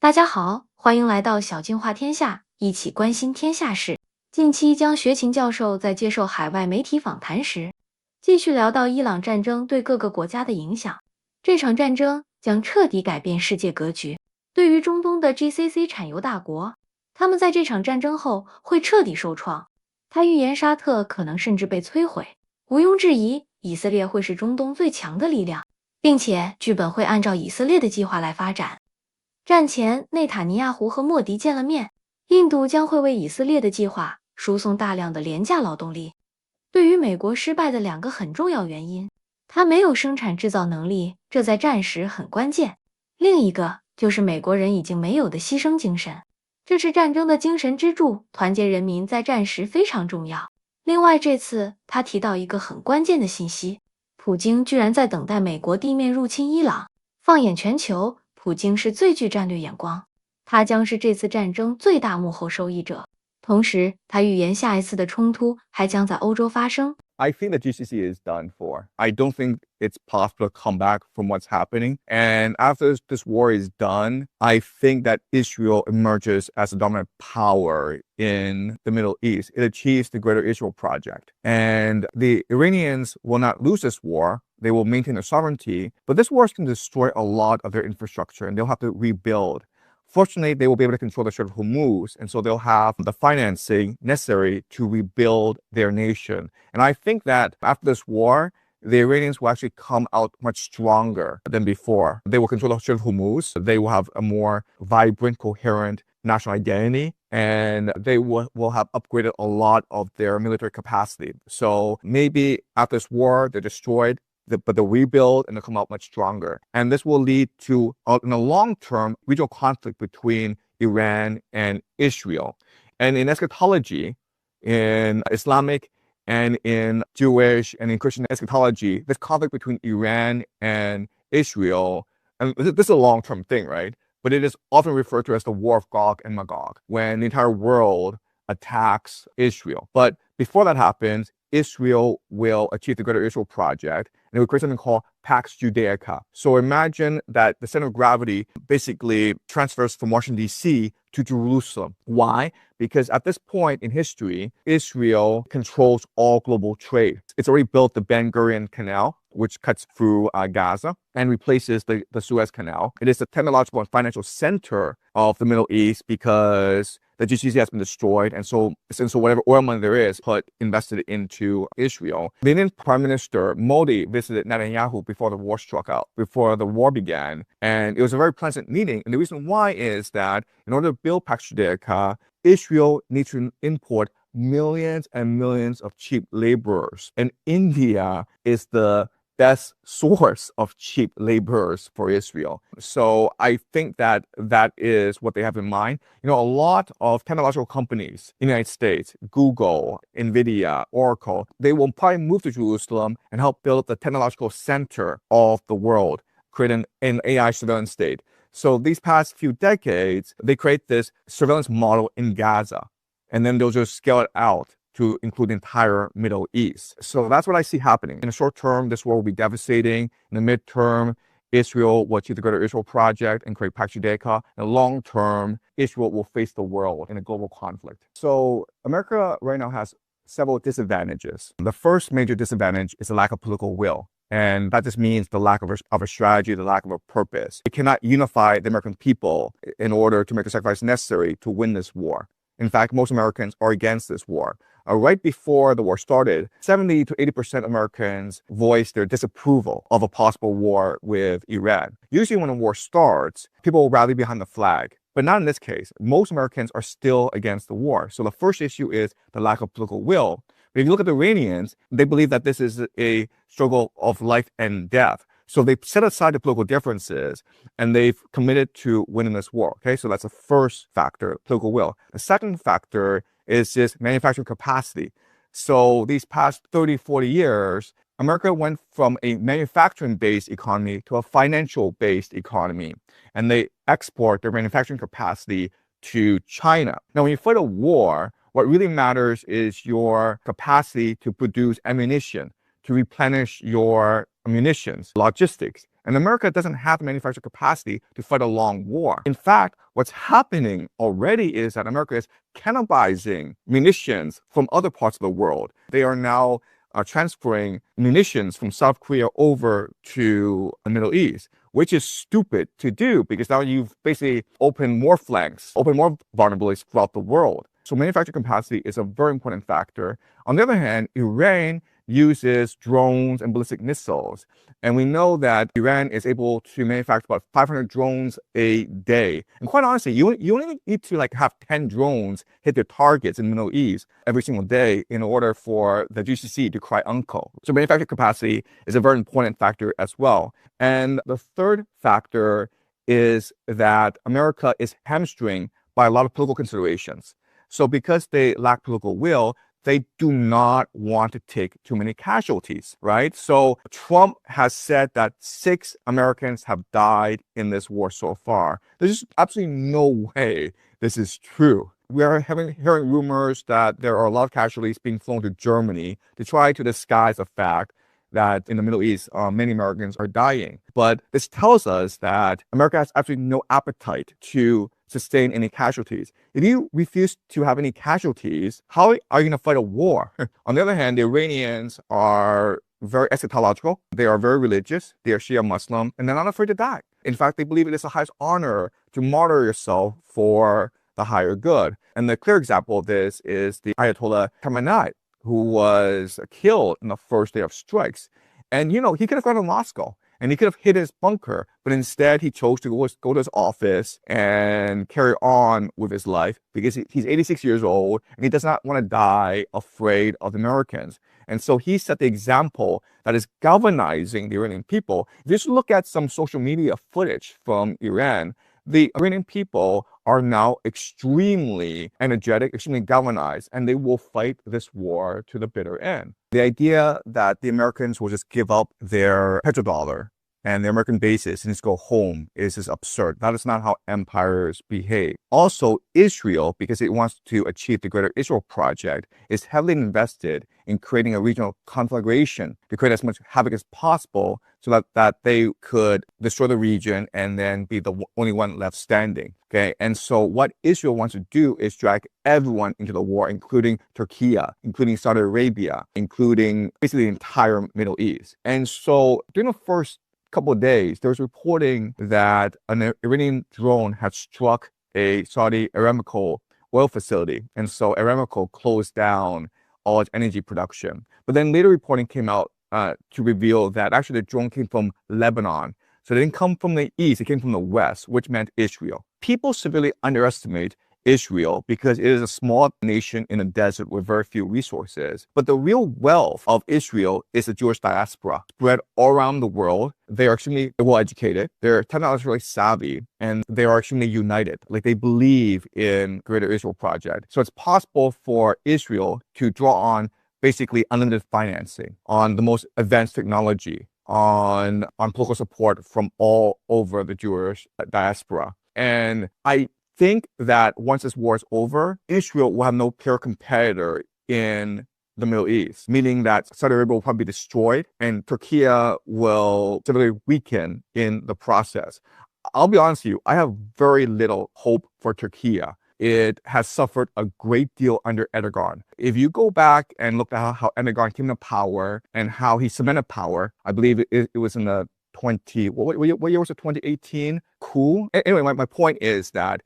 大家好，欢迎来到小静话天下，一起关心天下事。近期江学勤教授在接受海外媒体访谈时，继续聊到伊朗战争对各个国家的影响。这场战争将彻底改变世界格局。对于中东的 GCC 产油大国，他们在这场战争后会彻底受创。他预言沙特可能甚至被摧毁。毋庸置疑，以色列会是中东最强的力量，并且剧本会按照以色列的计划来发展。战前，内塔尼亚胡和莫迪见了面，印度将会为以色列的计划输送大量的廉价劳动力。对于美国失败的两个很重要原因，它没有生产制造能力，这在战时很关键。另一个就是美国人已经没有的牺牲精神，这是战争的精神支柱，团结人民在战时非常重要。另外，这次他提到一个很关键的信息，普京居然在等待美国地面入侵伊朗。放眼全球，普京是最具战略眼光，他将是这次战争最大幕后受益者。同时，他预言下一次的冲突还将在欧洲发生。I think the GCC is done for. I don't think it's possible to come back from what's happening. And after this war is done, I think that Israel emerges as a dominant power in the Middle East. It achieves the Greater Israel Project. And the Iranians will not lose this war. They will maintain their sovereignty. But this war is going to destroy a lot of their infrastructure, and they'll have to rebuild. Fortunately, they will be able to control the Strait of Hormuz, and so they'll have the financing necessary to rebuild their nation. And I think that after this war, the Iranians will actually come out much stronger than before. They will control the Strait of Hormuz. They will have a more vibrant, coherent national identity, and they will have upgraded a lot of their military capacity. So maybe after this war, they're destroyed, but they'll rebuild and they'll come out much stronger. And this will lead to, in the long term, regional conflict between Iran and Israel. And in eschatology, in Islamic and in Jewish and in Christian eschatology, this conflict between Iran and Israel, and this is a long-term thing, right? But it is often referred to as the war of Gog and Magog, when the entire world attacks Israel. But before that happens, Israel will achieve the Greater Israel Project, and it will create something called Pax Judaica. So imagine that the center of gravity basically transfers from Washington, D.C. to Jerusalem. Why? Because at this point in history, Israel controls all global trade. It's already built the Ben Gurion Canal, which cuts through Gaza and replaces the Suez Canal. It is the technological and financial center of the Middle East because the GCC has been destroyed, and so whatever oil money there is invested into Israel. The Indian Prime Minister Modi visited Netanyahu before the war before the war began, and it was a very pleasant meeting. And the reason why is that in order to build Pax Judaica, Israel needs to import millions and millions of cheap laborers, and India is the best source of cheap laborers for Israel. So I think that is what they have in mind. You know, a lot of technological companies in the United States, Google, NVIDIA, Oracle, they will probably move to Jerusalem and help build the technological center of the world, create an AI surveillance state. So these past few decades, they create this surveillance model in Gaza, and then they'll just scale it out to include the entire Middle East. So that's what I see happening. In the short term, this war will be devastating. In the midterm, Israel will achieve the Greater Israel Project and create Pax Judaica. In the long term, Israel will face the world in a global conflict. So America right now has several disadvantages. The first major disadvantage is the lack of political will. And that just means the lack of a strategy, the lack of a purpose. It cannot unify the American people in order to make the sacrifice necessary to win this war. In fact, most Americans are against this war. Right before the war started, 70 to 80% of Americans voiced their disapproval of a possible war with Iran. Usually when a war starts, people will rally behind the flag. But not in this case. Most Americans are still against the war. So the first issue is the lack of political will. But if you look at the Iranians, they believe that this is a struggle of life and death. So they've set aside the political differences and they've committed to winning this war. Okay, so that's the first factor, political will. The second factor is just manufacturing capacity. So these past 30, 40 years, America went from a manufacturing-based economy to a financial-based economy, and they export their manufacturing capacity to China. Now, when you fight a war, what really matters is your capacity to produce ammunition, to replenish your munitions, logistics. And America doesn't have the manufacturing capacity to fight a long war. In fact, what's happening already is that America is cannibalizing munitions from other parts of the world. They are now transferring munitions from South Korea over to the Middle East, which is stupid to do because now you've basically opened more flanks, opened more vulnerabilities throughout the world. So manufacturing capacity is a very important factor. On the other hand, Iran uses drones and ballistic missiles. And we know that Iran is able to manufacture about 500 drones a day. And quite honestly, you only need to have 10 drones hit their targets in the Middle East every single day in order for the GCC to cry uncle. So manufacturing capacity is a very important factor as well. And the third factor is that America is hamstringed by a lot of political considerations. So because they lack political will, they do not want to take too many casualties, right? So Trump has said that 6 Americans have died in this war so far. There's just absolutely no way this is true. We are hearing rumors that there are a lot of casualties being flown to Germany to try to disguise the fact that in the Middle East, many Americans are dying. But this tells us that America has absolutely no appetite to sustain any casualties. If you refuse to have any casualties, how are you going to fight a war? On the other hand, the Iranians are very eschatological. They are very religious. They are Shia Muslim, and they're not afraid to die. In fact, they believe it is the highest honor to martyr yourself for the higher good. And the clear example of this is the Ayatollah Khamenei, who was killed in the first day of strikes. And, he could have gone to Moscow and he could have hid his bunker, but instead he chose to go to his office and carry on with his life because he's 86 years old and he does not want to die afraid of the Americans. And so he set the example that is galvanizing the Iranian people. If you just look at some social media footage from Iran, the Iranian people are now extremely energetic, extremely galvanized, and they will fight this war to the bitter end. The idea that the Americans will just give up their petrodollar and their American bases and just go home is just absurd. That is not how empires behave. Also, Israel, because it wants to achieve the Greater Israel Project, is heavily invested in creating a regional conflagration to create as much havoc as possible so that they could destroy the region and then be the only one left standing. Okay, and so what Israel wants to do is drag everyone into the war, including Turkey, including Saudi Arabia, including basically the entire Middle East. And so during the first couple of days, there was reporting that an Iranian drone had struck a Saudi Aramco oil facility. And so Aramco closed down all its energy production. But then later reporting came out to reveal that actually the drone came from Lebanon. So it didn't come from the east, it came from the west, which meant Israel. People severely underestimate Israel because it is a small nation in a desert with very few resources. But the real wealth of Israel is the Jewish diaspora spread all around the world. They are extremely well educated, they're technologically savvy, and they are extremely united. They believe in Greater Israel Project. So it's possible for Israel to draw on basically unlimited financing, on the most advanced technology, on political support from all over the Jewish diaspora. And I think that once this war is over, Israel will have no peer competitor in the Middle East, meaning that Saudi Arabia will probably be destroyed and Turkey will severely weaken in the process. I'll be honest with you, I have very little hope for Turkey. It has suffered a great deal under Erdogan. If you go back and look at how Erdogan came to power and how he cemented power, I believe it was in the what year was it, 2018 coup? Anyway, my point is that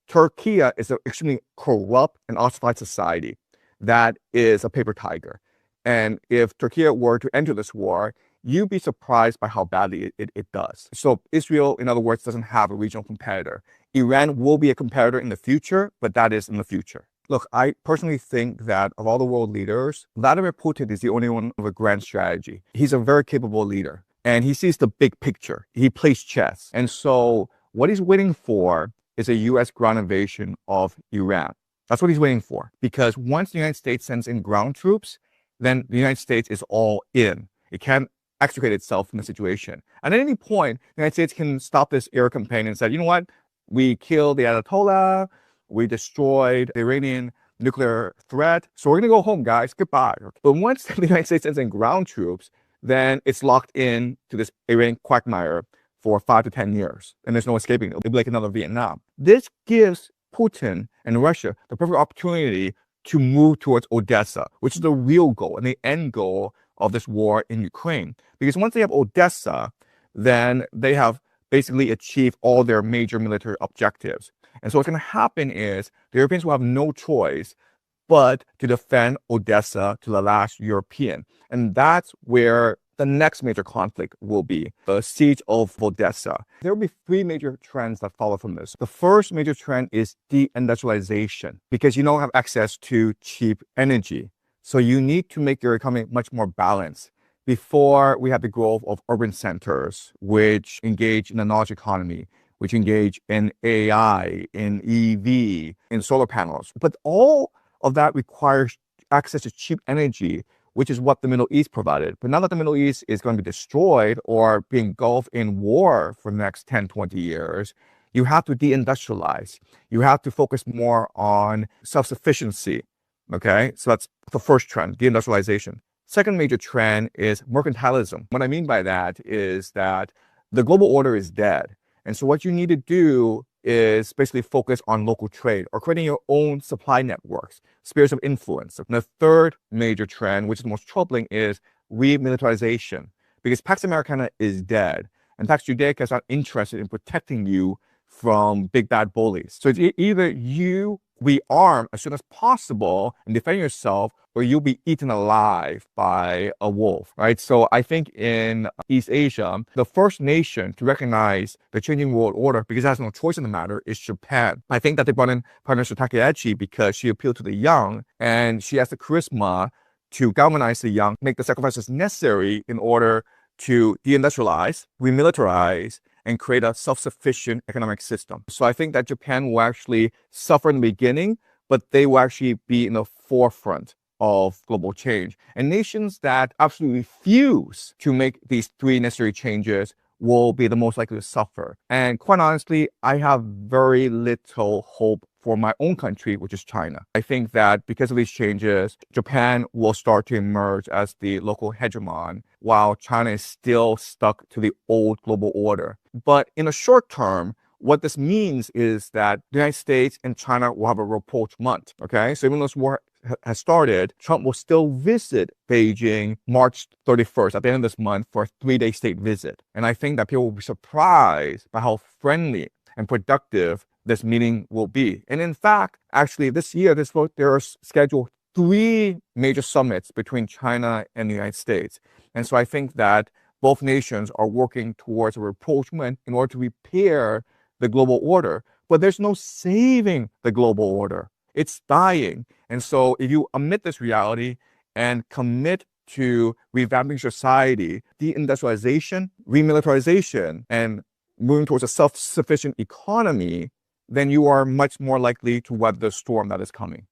Turkey is an extremely corrupt and ossified society that is a paper tiger. And if Turkey were to enter this war, you'd be surprised by how badly it does. So Israel, in other words, doesn't have a regional competitor. Iran will be a competitor in the future, but that is in the future. Look, I personally think that of all the world leaders, Vladimir Putin is the only one with a grand strategy. He's a very capable leader, and he sees the big picture. He plays chess. And so what he's waiting for is a U.S. ground invasion of Iran. That's what he's waiting for. Because once the United States sends in ground troops, then the United States is all in. It can't extricate itself from the situation. And at any point, the United States can stop this air campaign and say, you know what? We killed the Ayatollah. We destroyed the Iranian nuclear threat. So we're going to go home, guys. Goodbye. But once the United States sends in ground troops, then it's locked in to this Iranian quagmire for 5 to 10 years, and there's no escaping. It'll be like another Vietnam. This gives Putin and Russia the perfect opportunity to move towards Odessa, which is the real goal and the end goal of this war in Ukraine. Because once they have Odessa, then they have basically achieved all their major military objectives. And so what's going to happen is the Europeans will have no choice but to defend Odessa to the last European. And that's where the next major conflict will be, the siege of Odessa. There will be 3 major trends that follow from this. The first major trend is deindustrialization, because you don't have access to cheap energy. So you need to make your economy much more balanced. Before we had the growth of urban centers, which engage in the knowledge economy, which engage in AI, in EV, in solar panels. But all of that requires access to cheap energy, which is what the Middle East provided. But now that the Middle East is going to be destroyed or be engulfed in war for the next 10, 20 years, you have to deindustrialize. You have to focus more on self-sufficiency, okay? So that's the first trend, deindustrialization. Second major trend is mercantilism. What I mean by that is that the global order is dead. And so what you need to do is basically focus on local trade or creating your own supply networks, spheres of influence. And the third major trend, which is most troubling, is remilitarization, because Pax Americana is dead and Pax Judaica is not interested in protecting you from big bad bullies. So it's either you rearm as soon as possible and defend yourself, or you'll be eaten alive by a wolf, right? So I think in East Asia, the first nation to recognize the changing world order, because it has no choice in the matter, is Japan. I think that they brought in Prime Minister Takaichi because she appealed to the young and she has the charisma to galvanize the young, make the sacrifices necessary in order to deindustrialize, remilitarize, and create a self-sufficient economic system. So I think that Japan will actually suffer in the beginning, but they will actually be in the forefront of global change. And nations that absolutely refuse to make these 3 necessary changes will be the most likely to suffer. And quite honestly, I have very little hope for my own country, which is China. I think that because of these changes, Japan will start to emerge as the local hegemon, while China is still stuck to the old global order. But in the short term, what this means is that the United States and China will have a rapprochement, okay? So even though this war has started, Trump will still visit Beijing March 31st at the end of this month for a 3-day state visit. And I think that people will be surprised by how friendly and productive this meeting will be. And in fact, actually this year, there are scheduled 3 major summits between China and the United States. And so I think that both nations are working towards a rapprochement in order to repair the global order. But there's no saving the global order. It's dying. And so if you omit this reality and commit to revamping society, deindustrialization, remilitarization, and moving towards a self-sufficient economy, then you are much more likely to weather the storm that is coming.